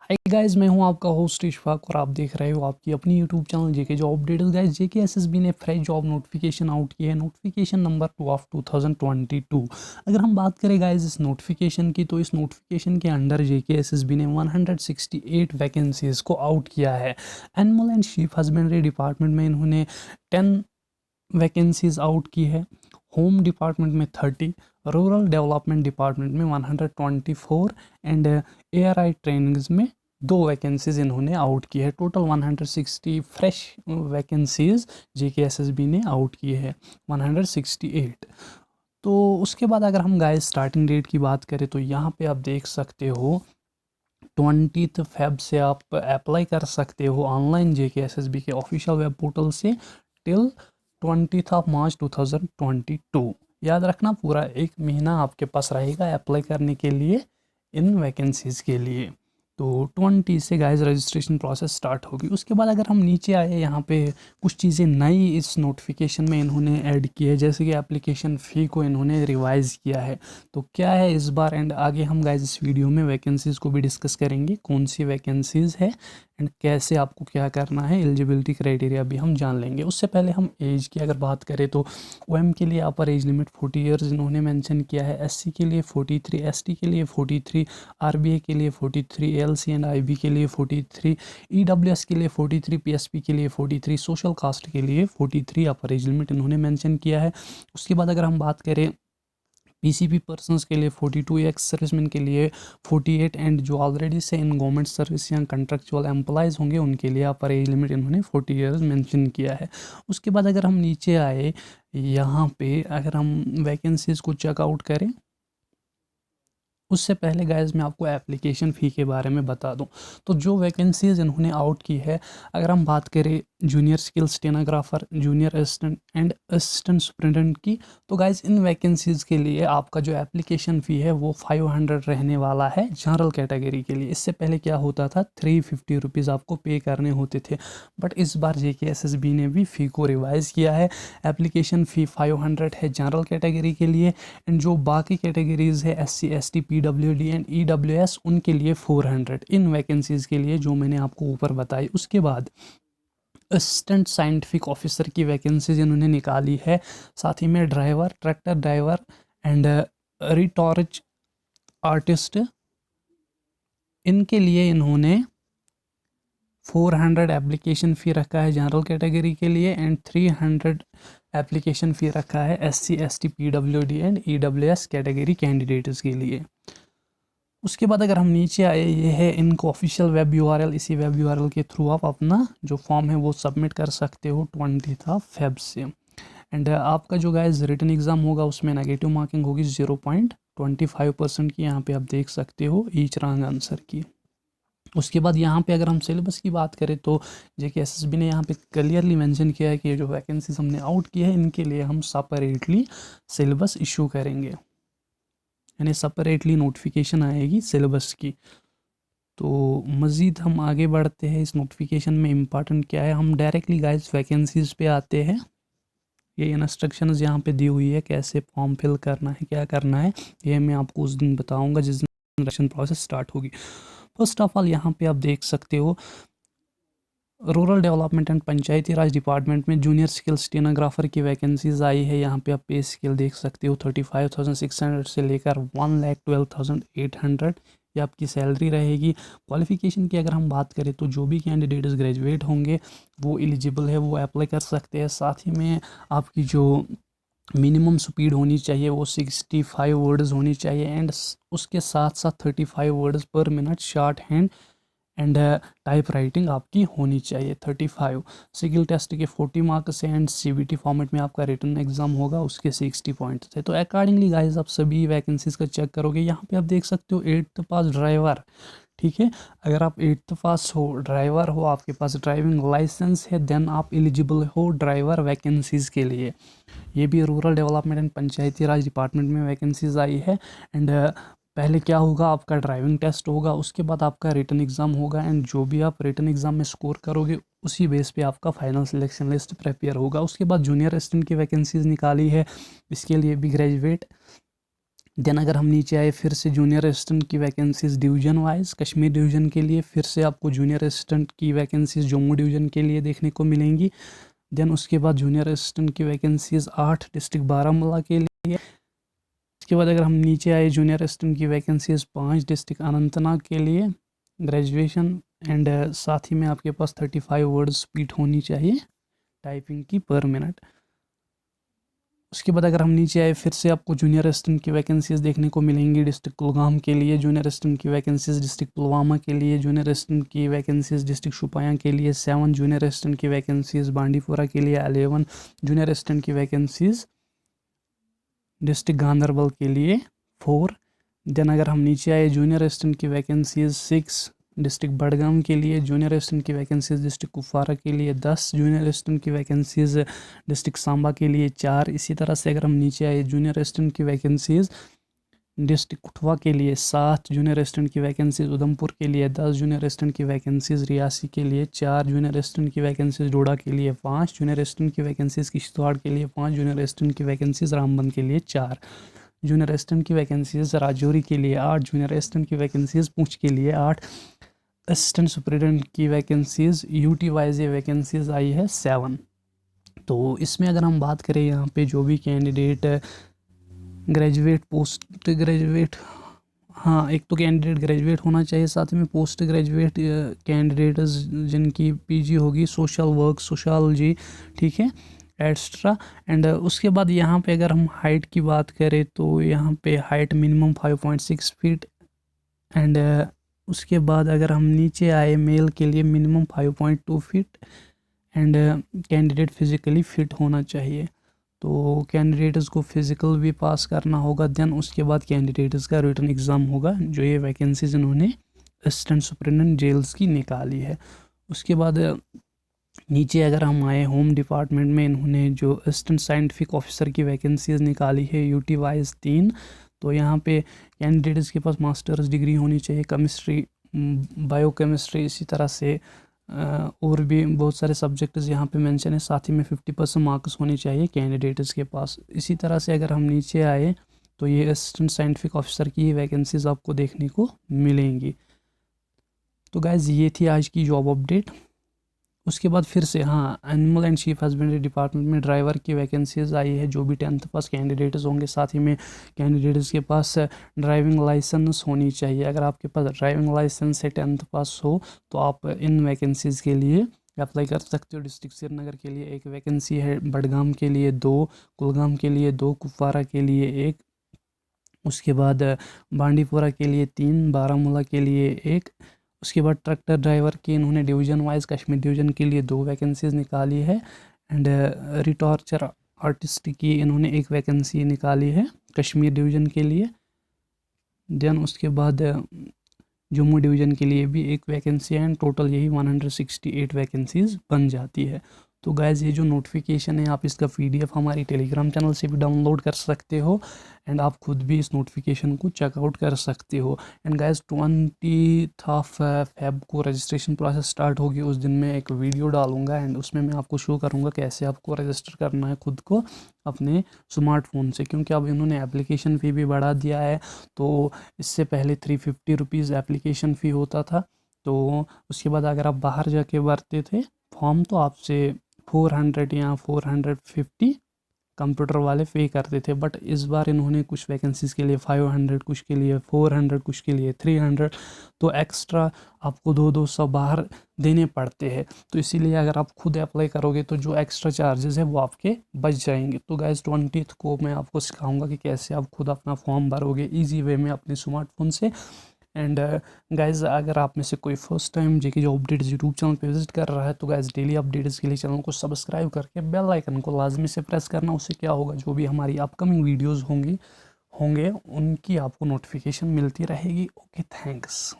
Hi guys, मैं हूं आपका होस्ट इशफाक और आप देख रहे हो आपकी अपनी YouTube channel JK job updates. Guys, JK SSB ने फ्रेश जॉब नोटिफिकेशन आउट की है, नोटिफिकेशन नंबर 2 ऑफ 2022। अगर हम बात करें गाइस इस नोटिफिकेशन की, तो इस नोटिफिकेशन के अंडर जेके एसएसबी ने 168 वैकेंसीज़ को आउट किया है। Animal and sheep husbandry department में इन्होंने 10 वैकेंसीज आउट की है, होम डिपार्टमेंट में 30, रूरल डेवलपमेंट डिपार्टमेंट में 124 एंड एआरआई ट्रेनिंग्स में 2 वैकेंसीज इन्होंने आउट की है। टोटल 160 फ्रेश वैकेंसीज जेकेएसएसबी ने आउट की है, 168। तो उसके बाद अगर हम गाइस स्टार्टिंग डेट की बात करें तो यहाँ पे आप देख सकते हो 20 फेब से आप अप्लाई कर सकते हो ऑनलाइन जेकेएसएसबी के ऑफिशियल वेब पोर्टल से टिल 20 मार्च 2022। याद रखना, पूरा एक महीना आपके पास रहेगा अप्लाई करने के लिए इन वैकेंसीज़ के लिए। तो 20 से गाइस रजिस्ट्रेशन प्रोसेस स्टार्ट होगी। उसके बाद अगर हम नीचे आए, यहाँ पे कुछ चीज़ें नई इस नोटिफिकेशन में इन्होंने ऐड की है, जैसे कि एप्लीकेशन फ़ी को इन्होंने रिवाइज़ किया है। तो क्या है इस बार, एंड आगे हम गाइस इस वीडियो में वैकेंसीज़ को भी डिस्कस करेंगे, कौन सी वैकेंसीज़ है एंड कैसे आपको क्या करना है, एलिजिबिलिटी क्राइटेरिया भी हम जान लेंगे। उससे पहले हम एज की अगर बात करें तो ओएम के लिए अपर एज लिमिट 40 ईयर्स इन्होंने मेंशन किया है, एससी के लिए 43, एसटी के लिए 43, आरबीए के लिए 43, एलसी एंड आईबी के लिए 43, ईडब्ल्यूएस के लिए 43, पीएसपी के लिए 43, सोशल कास्ट के लिए 43 अपर एज लिमिट इन्होंने मेंशन किया है। उसके बाद अगर हम बात करें पीसीपी पर्सनस के लिए 42, एक्स सर्विसमैन के लिए 48 एंड जो ऑलरेडी से इन गवर्नमेंट सर्विस या कंट्रेक्चुअल एम्प्लॉयज़ होंगे उनके लिए अपर एज लिमिट इन्होंने 40 ईयर्स मेंशन किया है। उसके बाद अगर हम नीचे आए, यहाँ पे अगर हम वैकेंसीज़ को चेकआउट करें, उससे पहले गाइस मैं आपको एप्लीकेशन फ़ी के बारे में बता दूं। तो जो वैकेंसीज़ इन्होंने आउट की है, अगर हम बात करें junior skill stenographer, junior assistant and assistant superintendent की, तो गाइस इन वैकेंसीज़ के लिए आपका जो एप्लीकेशन फ़ी है वो 500 रहने वाला है जनरल कैटेगरी के लिए। इससे पहले क्या होता था, 350 रुपीज़ आपको पे करने होते थे, बट इस बार जेकेएसएसबी ने भी फ़ी को रिवाइज़ किया है। एप्लीकेशन फ़ी 500 है जनरल कैटेगरी के लिए, एंड जो बाकी कैटेगरीज़ है SC, ST, PWD and EWS, उनके लिए 400 इन वैकेंसीज़ के लिए जो मैंने आपको ऊपर बताई। उसके बाद असिस्टेंट साइंटिफिक ऑफिसर की वैकेंसीज इन्होंने निकाली है, साथ ही में driver, tractor driver and retouch artist, इनके लिए इन्होंने 400 एप्लीकेशन फ़ी रखा है जनरल कैटेगरी के लिए एंड 300 एप्लीकेशन फ़ी रखा है SC, ST, PWD and EWS category candidates के लिए। उसके बाद अगर हम नीचे आए, ये है इनको ऑफिशियल वेब यूआरएल। इसी वेब यूआरएल के थ्रू आप अपना जो फॉर्म है वो सबमिट कर सकते हो 20 फेब से। एंड आपका जो गाइस रिटन एग्ज़ाम होगा उसमें नेगेटिव मार्किंग होगी 0.25% की, यहाँ पे आप देख सकते हो ईच रॉन्ग आंसर की। उसके बाद यहाँ पे अगर हम सिलेबस की बात करें तो जेकेएसएसबी ने यहाँ पे क्लियरली मेंशन किया है कि ये जो वैकेंसीज हमने आउट की है इनके लिए हम सेपरेटली सिलेबस इशू करेंगे, यानी सेपरेटली नोटिफिकेशन आएगी सिलेबस की। तो मज़ीद हम आगे बढ़ते हैं, इस नोटिफिकेशन में इम्पॉर्टेंट क्या है, हम डायरेक्टली गाइस वैकेंसीज़ पे आते हैं। ये इंस्ट्रक्शंस यहाँ पे दी हुई है कैसे फॉर्म फिल करना है, क्या करना है, ये मैं आपको उस दिन बताऊँगा जिस दिन सिलेक्शन प्रोसेस स्टार्ट होगी। फर्स्ट ऑफ ऑल यहाँ पे आप देख सकते हो rural development and Panchayati Raj department में जूनियर स्किल स्टेनोग्राफर की वैकेंसीज आई है। यहाँ पे आप पे स्केल देख सकते हो 35,600 से लेकर 1,12,800 ये आपकी सैलरी रहेगी। क्वालिफिकेशन की अगर हम बात करें तो जो भी कैंडिडेट्स ग्रेजुएट होंगे वो एलिजिबल है, वो अप्लाई कर सकते हैं। साथ ही में आपकी जो मिनिमम स्पीड होनी चाहिए वो 65 वर्ड्स होनी चाहिए, एंड उसके साथ साथ 35 वर्ड्स पर minute short hand and type writing आपकी होनी चाहिए 35। सिगिल टेस्ट के 40 मार्क्स है एंड सीबीटी फॉर्मेट में आपका रिटन एग्जाम होगा, उसके 60 पॉइंट्स है। तो अकॉर्डिंगली गाइस आप सभी वैकेंसीज का चेक करोगे। यहाँ पे आप देख सकते हो 8th पास ड्राइवर, ठीक है, अगर आप 8th पास हो, ड्राइवर हो, आपके पास ड्राइविंग लाइसेंस है, देन आप एलिजिबल हो ड्राइवर वैकेंसीज़ के लिए। ये भी rural development and Panchayati Raj department में वैकेंसीज आई है। एंड पहले क्या होगा, आपका ड्राइविंग टेस्ट होगा, उसके बाद आपका रिटन एग्ज़ाम होगा, एंड जो भी आप रिटन एग्ज़ाम में स्कोर करोगे उसी बेस पे आपका फाइनल सिलेक्शन लिस्ट प्रिपेयर होगा। उसके बाद जूनियर असिस्टेंट की वैकेंसीज निकाली है, इसके लिए भी ग्रेजुएट देन अगर हम नीचे आए फिर से जूनियर असिस्टेंट की vacancies division wise, Kashmir division के लिए फिर से आपको जूनियर असिस्टेंट की वैकेंसीज जम्मू डिवीज़न के लिए देखने को मिलेंगी। देन उसके बाद जूनियर असिस्टेंट की वैकेंसीज 8 डिस्ट्रिक्ट बारामूला के लिए। उसके बाद अगर हम नीचे आए जूनियर असिस्टेंट की वैकेंसीज 5 डिस्ट्रिक्ट अनंतनाग के लिए ग्रेजुएशन एंड साथ ही में आपके पास 35 वर्ड स्पीड होनी चाहिए टाइपिंग की पर मिनट। उसके बाद अगर हम नीचे आए फिर से आपको जूनियर असिस्टेंट की वैकेंसीज देखने को मिलेंगी डिस्ट्रिक्ट कुलगाम के लिए, जूनियर असिस्टेंट की वैकेंसीज डिस्ट्रिक्ट पुलवामा के लिए, जूनियर असिस्टेंट की वैकेंसीज डिस्ट्रिक्ट शुपाया के लिए 7, जूनियर असिस्टेंट की वैकेंसीज बांडीपुरा के लिए 11, जूनियर असिस्टेंट की वैकेंसीज डिस्ट्रिक्ट गांधरबल के लिए 4। देन अगर हम नीचे आए जूनियर असिस्टेंट की वैकेंसीज 6 डिस्ट्रिक्ट बडगाम के लिए, जूनियर असिस्टेंट की वैकेंसीज डिस्ट्रिक्ट कुपवारा के लिए 10, जूनियर असिस्टेंट की वैकेंसीज डिस्ट्रिक्ट सांबा के लिए 4। इसी तरह से अगर हम नीचे आए जूनियर असिस्टेंट की वैकेंसीज डिस्ट्रिक्ट कठुआ के लिए 7, जूनियर असिस्टेंट की वैकेंसीज उधमपुर के लिए 10, जूनियर असिस्टेंट की वैकेंसीज रियासी के लिए 4, जूनियर असिस्टेंट की वैकेंसीज डोडा के लिए 5, जूनियर असिस्टेंट की वैकेंसीज किश्तवाड़ के लिए 5, जूनियर असिस्टेंट की वैकेंसीज रामबन के लिए 4, जूनियर असिस्टेंट की वैकेंसीज राजौरी के लिए 8, जूनियर असिस्टेंट की वैकेंसीज पूंछ के लिए 8, असिस्टेंट सुपरिटेंडेंट की वैकेंसीज यूटी वाइज ये वैकेंसीज आई है 7। तो इसमें अगर हम बात करें यहाँ पे जो भी कैंडिडेट ग्रेजुएट पोस्ट ग्रेजुएट, हाँ एक तो कैंडिडेट ग्रेजुएट होना चाहिए, साथ में पोस्ट ग्रेजुएट कैंडिडेट जिनकी पीजी होगी सोशल वर्क सोशलॉजी, ठीक है, एक्स्ट्रा। एंड उसके बाद यहाँ पे अगर हम हाइट की बात करें तो यहाँ पे हाइट मिनिमम 5.6 फीट एंड उसके बाद अगर हम नीचे आए मेल के लिए minimum 5.2 feet and candidate physically fit होना चाहिए। तो कैंडिडेट्स को फिज़िकल भी पास करना होगा। देन उसके बाद कैंडिडेट्स का रिटन एग्ज़ाम होगा जो ये वैकेंसीज इन्होंने असिस्टेंट सुपरिटेंडेंट जेल्स की निकाली है। उसके बाद नीचे अगर हम आए होम डिपार्टमेंट में इन्होंने जो असिस्टेंट साइंटिफिक ऑफिसर की वैकेंसीज निकाली है यूटी वाइज 3। तो यहाँ पे कैंडिडेट्स के पास मास्टर्स डिग्री होनी चाहिए केमिस्ट्री बायोकेमिस्ट्री, इसी तरह से और भी बहुत सारे सब्जेक्ट्स यहाँ पे मेंशन है। साथ ही में 50% मार्क्स होने चाहिए कैंडिडेट्स के पास। इसी तरह से अगर हम नीचे आए तो ये असिस्टेंट साइंटिफिक ऑफिसर की वैकेंसीज आपको देखने को मिलेंगी। तो गाइज ये थी आज की जॉब अपडेट। उसके बाद फिर से हाँ animal and sheep husbandry department में ड्राइवर की वैकेंसीज आई है जो भी 10th पास कैंडिडेट्स होंगे। साथ ही में कैंडिडेट्स के पास ड्राइविंग लाइसेंस होनी चाहिए। अगर आपके पास ड्राइविंग लाइसेंस से 10th पास हो तो आप इन वैकेंसीज़ के लिए अप्लाई कर सकते हो। डिस्ट्रिक्ट श्रीनगर के लिए 1 वैकेंसी है, बडगाम के लिए 2, कुलगाम के लिए 2, कुपवारा के लिए 1, उसके बाद बांडीपुरा के लिए 3, बारामूला के लिए 1। उसके बाद ट्रैक्टर ड्राइवर की इन्होंने डिवीज़न वाइज कश्मीर डिवीज़न के लिए 2 वैकेंसीज निकाली है एंड रिटॉर्चर आर्टिस्ट की इन्होंने 1 वैकेंसी निकाली है कश्मीर डिवीज़न के लिए। देन उसके बाद जम्मू डिवीज़न के लिए भी 1 वैकेंसी है एंड टोटल यही 168 वैकेंसीज बन जाती है। तो गाइज़ ये जो नोटिफिकेशन है आप इसका PDF हमारी टेलीग्राम चैनल से भी डाउनलोड कर सकते हो एंड आप खुद भी इस नोटिफिकेशन को चेकआउट कर सकते हो। एंड गाइज़ 20 फेब को रजिस्ट्रेशन प्रोसेस स्टार्ट होगी। उस दिन मैं एक वीडियो डालूंगा एंड उसमें मैं आपको शो करूंगा कैसे आपको रजिस्टर करना है खुद को अपने स्मार्टफोन से, क्योंकि अब इन्होंने एप्लीकेशन फ़ी भी बढ़ा दिया है। तो इससे पहले 350 रुपीज़ एप्लीकेशन फ़ी होता था। तो उसके बाद अगर आप बाहर जाके भरते थे फॉर्म तो आपसे 400 या 450 कंप्यूटर वाले पे करते थे। बट इस बार इन्होंने कुछ वैकेंसीज़ के लिए 500, कुछ के लिए 400, कुछ के लिए 300, तो एक्स्ट्रा आपको 200 बाहर देने पड़ते हैं। तो इसीलिए अगर आप खुद अप्लाई करोगे तो जो एक्स्ट्रा चार्जेस है वो आपके बच जाएंगे। तो गाइज़ 20 को मैं आपको सिखाऊंगा कि कैसे आप खुद अपना फॉर्म भरोगे ईजी वे में अपने स्मार्टफोन से। एंड गाइज़ अगर आप में से कोई फर्स्ट टाइम जेके जॉब अपडेट्स यूट्यूब चैनल पे विजिट कर रहा है तो गाइज़ डेली अपडेट्स के लिए चैनल को सब्सक्राइब करके बेल आइकन को लाजमी से प्रेस करना। उससे क्या होगा, जो भी हमारी अपकमिंग वीडियोज़ होंगे उनकी आपको नोटिफिकेशन मिलती रहेगी। Okay, thanks.